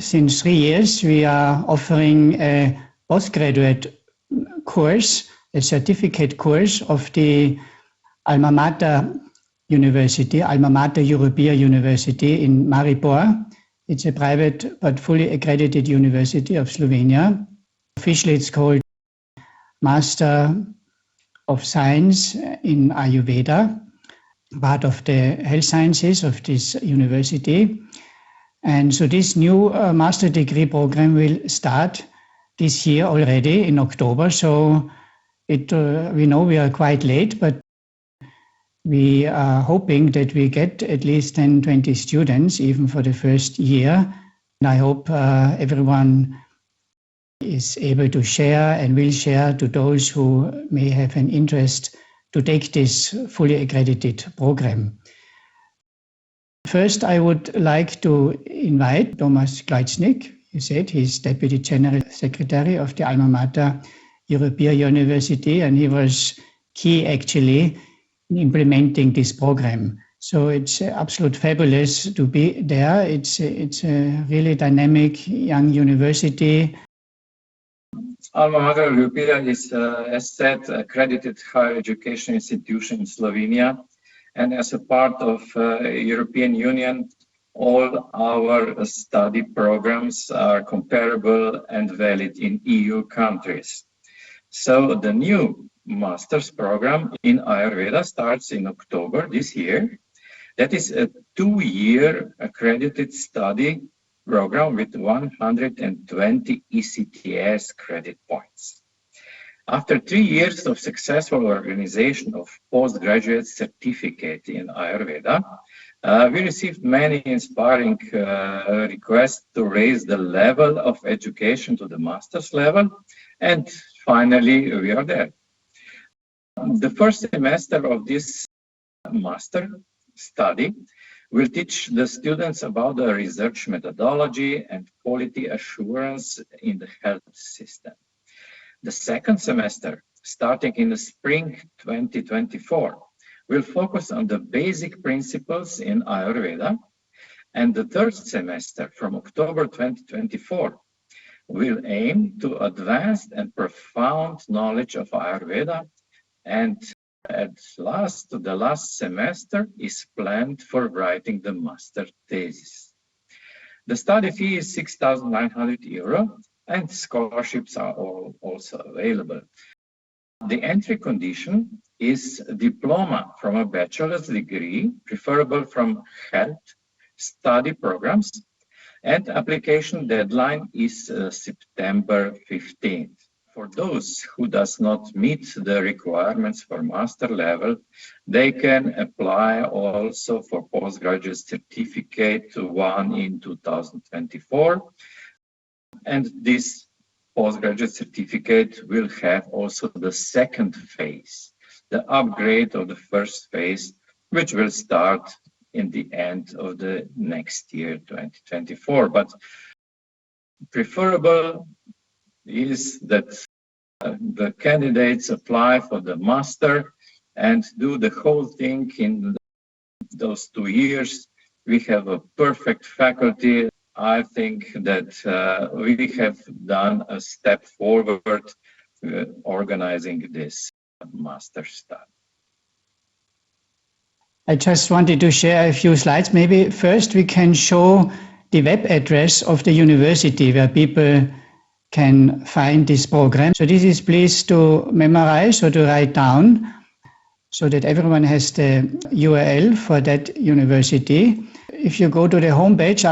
Since 3 years, we are offering a postgraduate course, a certificate course of the Alma Mater University, Alma Mater Europaea University in Maribor. It's a private but fully accredited university of Slovenia. Officially, it's called Master of Science in Ayurveda, part of the health sciences of this university. And so this new master degree program will start this year already in October. So we know we are quite late, but we are hoping that we get at least 10, 20 students even for the first year. And I hope everyone is able to share and will share to those who may have an interest to take this fully accredited program. First, I would like to invite Tomaž Klojčnik. You said he's Deputy General Secretary of the Alma Mater Europaea University, and he was key actually in implementing this program. So it's absolutely fabulous to be there. It's a really dynamic young university. Alma Mater Europaea is, as said, accredited higher education institution in Slovenia. And as a part of European Union, all our study programs are comparable and valid in EU countries. So the new master's program in Ayurveda starts in October this year. That is a 2-year accredited study program with 120 ECTS credit points. After 3 years of successful organization of Postgraduate Certificate in Ayurveda, we received many inspiring requests to raise the level of education to the master's level, and finally we are there. The first semester of this master study will teach the students about the research methodology and quality assurance in the health system. The second semester, starting in the spring 2024, will focus on the basic principles in Ayurveda, and the third semester, from October 2024, will aim to advanced and profound knowledge of Ayurveda, and the last semester is planned for writing the master thesis. The study fee is €6,900, and scholarships are also available. The entry condition is a diploma from a bachelor's degree, preferable from health study programs, and application deadline is September 15th. For those who does not meet the requirements for master level, they can apply also for postgraduate certificate 1 in 2024. And this postgraduate certificate will have also the second phase, the upgrade of the first phase, which will start in the end of the next year, 2024. But preferable is that the candidates apply for the master and do the whole thing in those 2 years. We have a perfect faculty. I think that we have done a step forward organizing this master study. I just wanted to share a few slides. Maybe first we can show the web address of the university where people can find this program. So this is please to memorize or to write down so that everyone has the URL for that university. If you go to the homepage,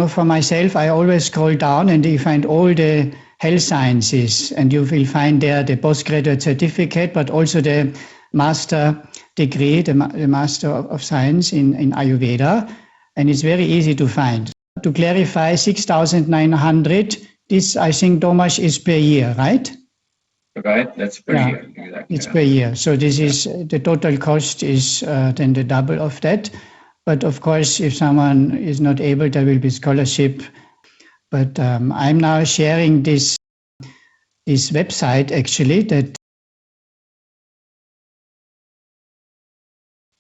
for myself, I always scroll down and you find all the health sciences, and you will find there the postgraduate certificate, but also the master degree, the Master of Science in Ayurveda, and it's very easy to find. To clarify, 6,900, this I think, Tomaž, is per year, right? Right, that's per year. Exactly. It's per year. So this is the total cost is then the double of that. But of course, if someone is not able, there will be scholarship. But I'm now sharing this website actually that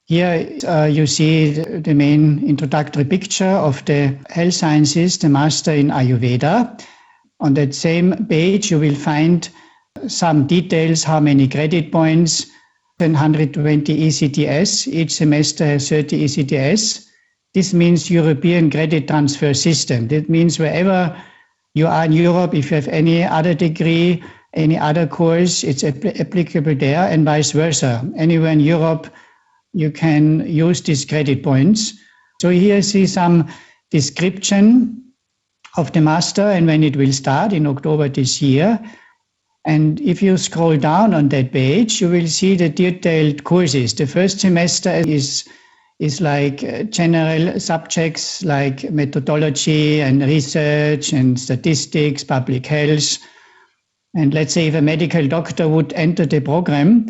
Here you see the main introductory picture of the health sciences, the master in Ayurveda. On that same page, you will find some details, how many credit points, 120 ECTS. Each semester has 30 ECTS. This means European Credit Transfer System. That means wherever you are in Europe, if you have any other degree, any other course, it's applicable there, and vice versa. Anywhere in Europe, you can use these credit points. So here you see some description of the master and when it will start in October this year. And if you scroll down on that page, you will see the detailed courses. The first semester is like general subjects like methodology and research and statistics, public health. And let's say if a medical doctor would enter the program,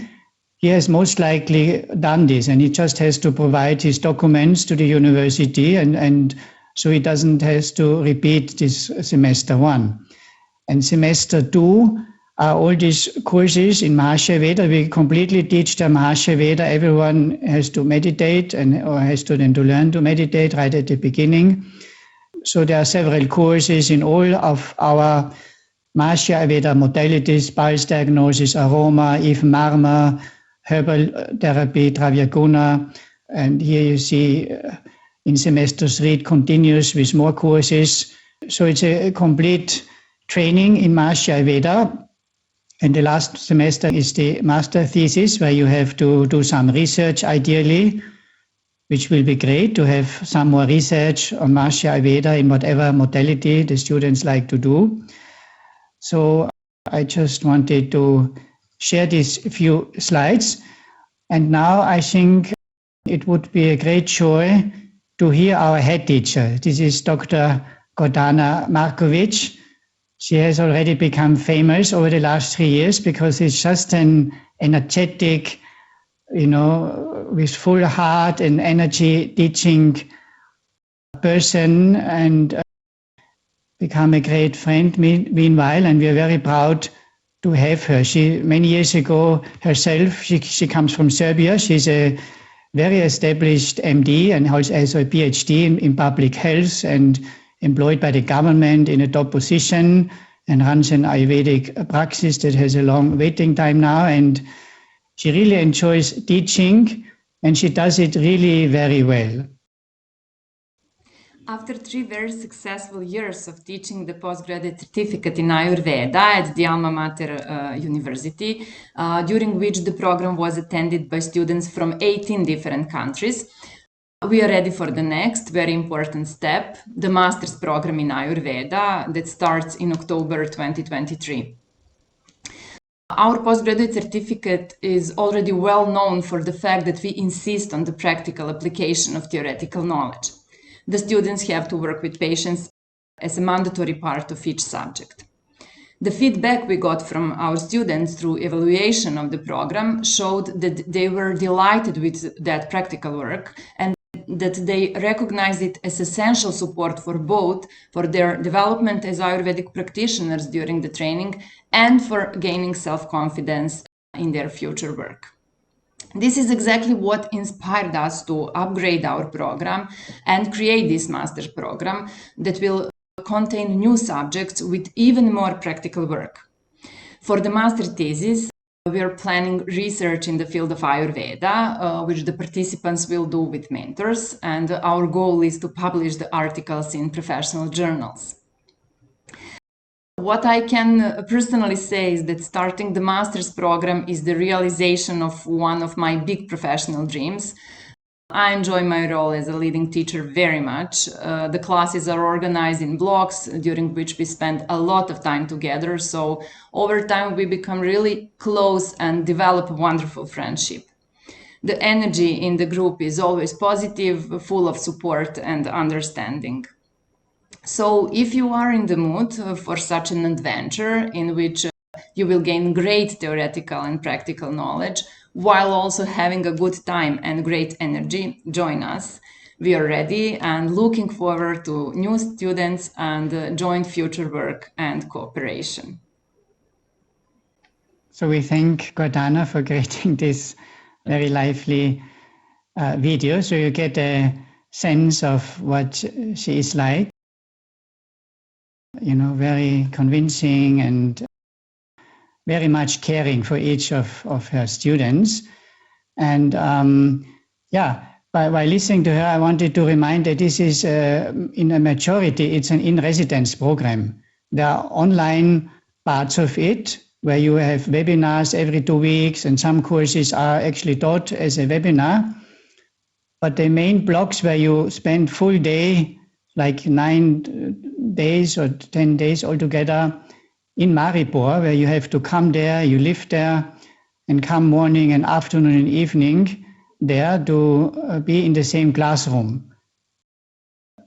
he has most likely done this, and he just has to provide his documents to the university, and so he doesn't have to repeat this semester 1. And semester 2 are all these courses in Maharishi Veda. We completely teach them Maharishi Veda. Everyone has to meditate or has to learn to meditate right at the beginning. So there are several courses in all of our Maharishi Veda modalities: pulse diagnosis, aroma, even marma, herbal therapy, Dravyaguna. And here you see in semester 3 it continues with more courses. So it's a complete training in Maharishi Veda. And the last semester is the master thesis, where you have to do some research ideally, which will be great to have some more research on Maharishi Veda in whatever modality the students like to do. So I just wanted to share these few slides. And now I think it would be a great joy to hear our head teacher. This is Dr. Gordana Marković. She has already become famous over the last 3 years because she's just an energetic, with full heart and energy teaching person, and become a great friend meanwhile. And we are very proud to have her. She, many years ago herself, she comes from Serbia. She's a very established MD and also a PhD in public health, and employed by the government in a top position, and runs an Ayurvedic practice that has a long waiting time now. And she really enjoys teaching, and she does it really very well. After 3 very successful years of teaching the postgraduate certificate in Ayurveda at the Alma Mater University, during which the program was attended by students from 18 different countries, we are ready for the next very important step, the master's program in Ayurveda that starts in October 2023. Our postgraduate certificate is already well known for the fact that we insist on the practical application of theoretical knowledge. The students have to work with patients as a mandatory part of each subject. The feedback we got from our students through evaluation of the program showed that they were delighted with that practical work, and that they recognize it as essential support for their development as Ayurvedic practitioners during the training and for gaining self-confidence in their future work. This is exactly what inspired us to upgrade our program and create this master's program that will contain new subjects with even more practical work. For the master thesis, we are planning research in the field of Ayurveda, which the participants will do with mentors, and our goal is to publish the articles in professional journals. What I can personally say is that starting the master's program is the realization of one of my big professional dreams. I enjoy my role as a leading teacher very much. The classes are organized in blocks during which we spend a lot of time together, so over time we become really close and develop a wonderful friendship. The energy in the group is always positive, full of support and understanding. So if you are in the mood for such an adventure in which you will gain great theoretical and practical knowledge while also having a good time and great energy, join us. We are ready and looking forward to new students and joint future work and cooperation. So we thank Gordana for creating this very lively video, so you get a sense of what she is like. You know, very convincing and very much caring for each of her students. And by listening to her, I wanted to remind that this is, in a majority, it's an in-residence program. There are online parts of it where you have webinars every 2 weeks, and some courses are actually taught as a webinar. But the main blocks where you spend full day, like 9 days or 10 days altogether in Maribor, where you have to come there, you live there, and come morning and afternoon and evening there to be in the same classroom.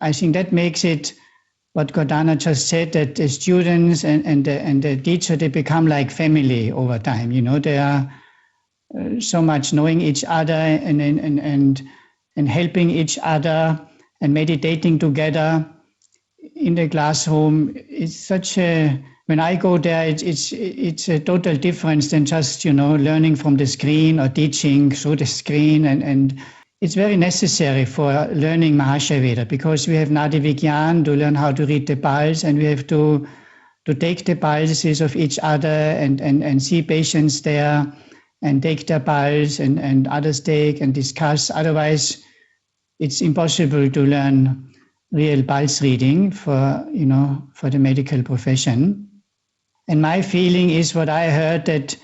I think that makes it, what Gordana just said, that the students and the teacher, they become like family over time. You know, they are so much knowing each other and helping each other and meditating together in the classroom. It's such a, when I go there, it's a total difference than just, you know, learning from the screen or teaching through the screen. And it's very necessary for learning Mahayurveda, because we have Nadi Vigyan to learn how to read the pulse, and we have to take the pulses of each other and see patients there and take their pulse and others take and discuss. Otherwise, it's impossible to learn real pulse reading for the medical profession. And my feeling is what I heard, that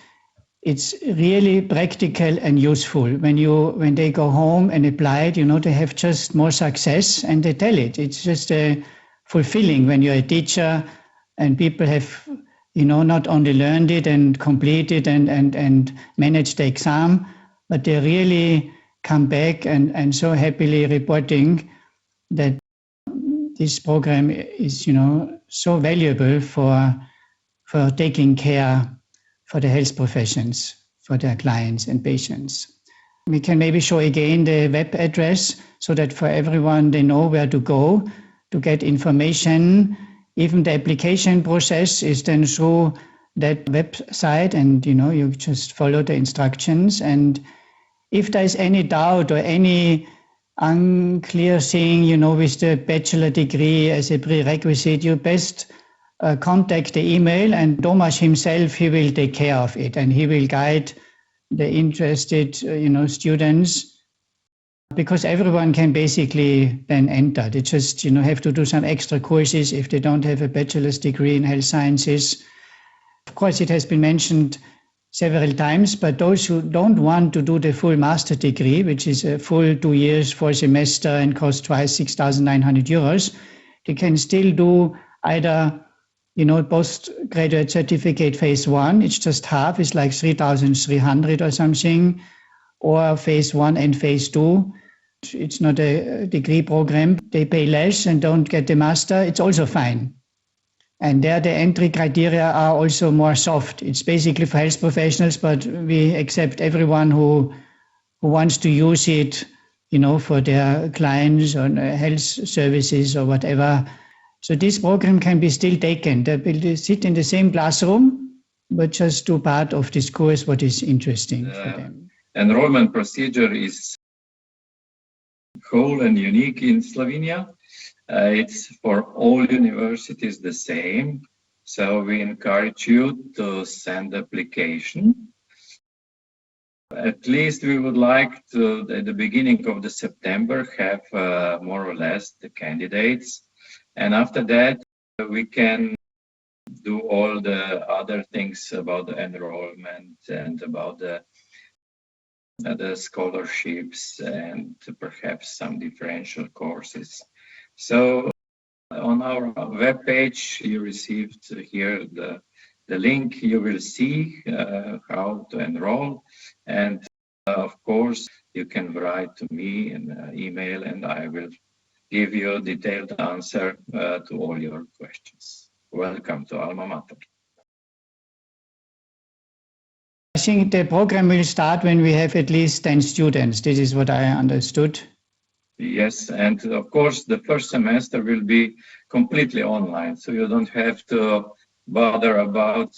it's really practical and useful. When they go home and apply it, you know, they have just more success, and they tell it. It's just fulfilling when you're a teacher and people have, you know, not only learned it and completed and managed the exam, but they really come back and so happily reporting that this program is, you know, so valuable for taking care for the health professions, for their clients and patients. We can maybe show again the web address so that for everyone they know where to go to get information. Even the application process is then through that website, and you know, you just follow the instructions. And if there's any doubt or any unclear thing, you know, with the bachelor degree as a prerequisite, you best contact the email, and Tomaž himself, he will take care of it, and he will guide the interested, students, because everyone can basically then enter. They just, have to do some extra courses if they don't have a bachelor's degree in health sciences. Of course, it has been mentioned several times, but those who don't want to do the full master degree, which is a full 2 years, 4 semester, and costs twice 6,900 euros, they can still do either postgraduate certificate phase 1, it's just half, it's like 3,300 or something, or phase 1 and phase 2. It's not a degree program. They pay less and don't get the master. It's also fine. And there the entry criteria are also more soft. It's basically for health professionals, but we accept everyone who wants to use it, for their clients or health services or whatever. So this program can be still taken. They will sit in the same classroom, but just do part of this course what is interesting for them. Enrollment procedure is whole and unique in Slovenia. It's for all universities the same. So we encourage you to send application. At least we would like to, at the beginning of the September, have more or less the candidates. And after that, we can do all the other things about the enrollment and about the scholarships and perhaps some differential courses. So on our webpage, you received here the link. You will see how to enroll. And of course, you can write to me an email, and I will give you a detailed answer to all your questions. Welcome to Alma Mater. I think the program will start when we have at least 10 students. This is what I understood. Yes, and of course the first semester will be completely online, so you don't have to bother about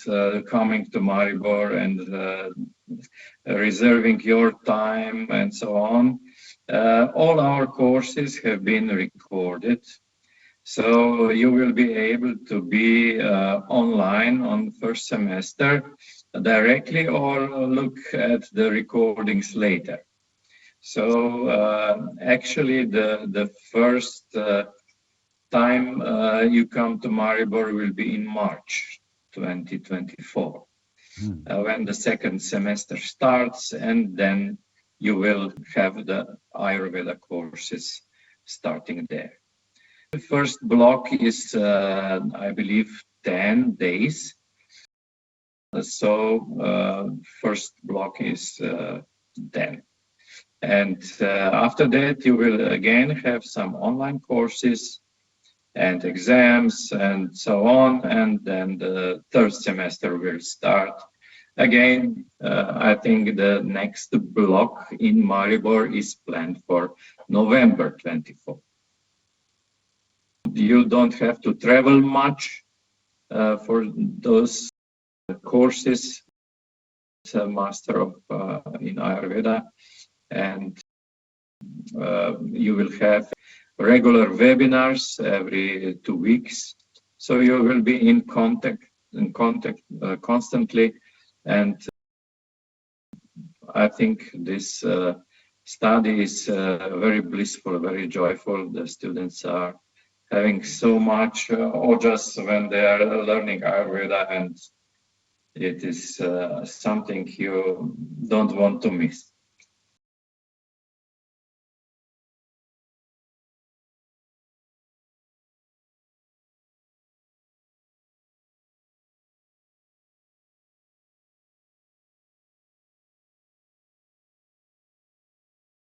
coming to Maribor and reserving your time and so on. All our courses have been recorded, so you will be able to be online on first semester directly or look at the recordings later. So actually the first time you come to Maribor will be in March 2024, when the second semester starts, and then you will have the Ayurveda courses starting there. The first block is, I believe, 10 days. So first block is 10. And after that, you will again have some online courses and exams and so on. And then the third semester will start. Again, I think the next block in Maribor is planned for November 24. You don't have to travel much for those courses. It's a master of in Ayurveda, and you will have regular webinars every 2 weeks. So you will be in contact constantly, and I think this study is very blissful, very joyful. The students are having so much ojas when they are learning Ayurveda, and it is something you don't want to miss.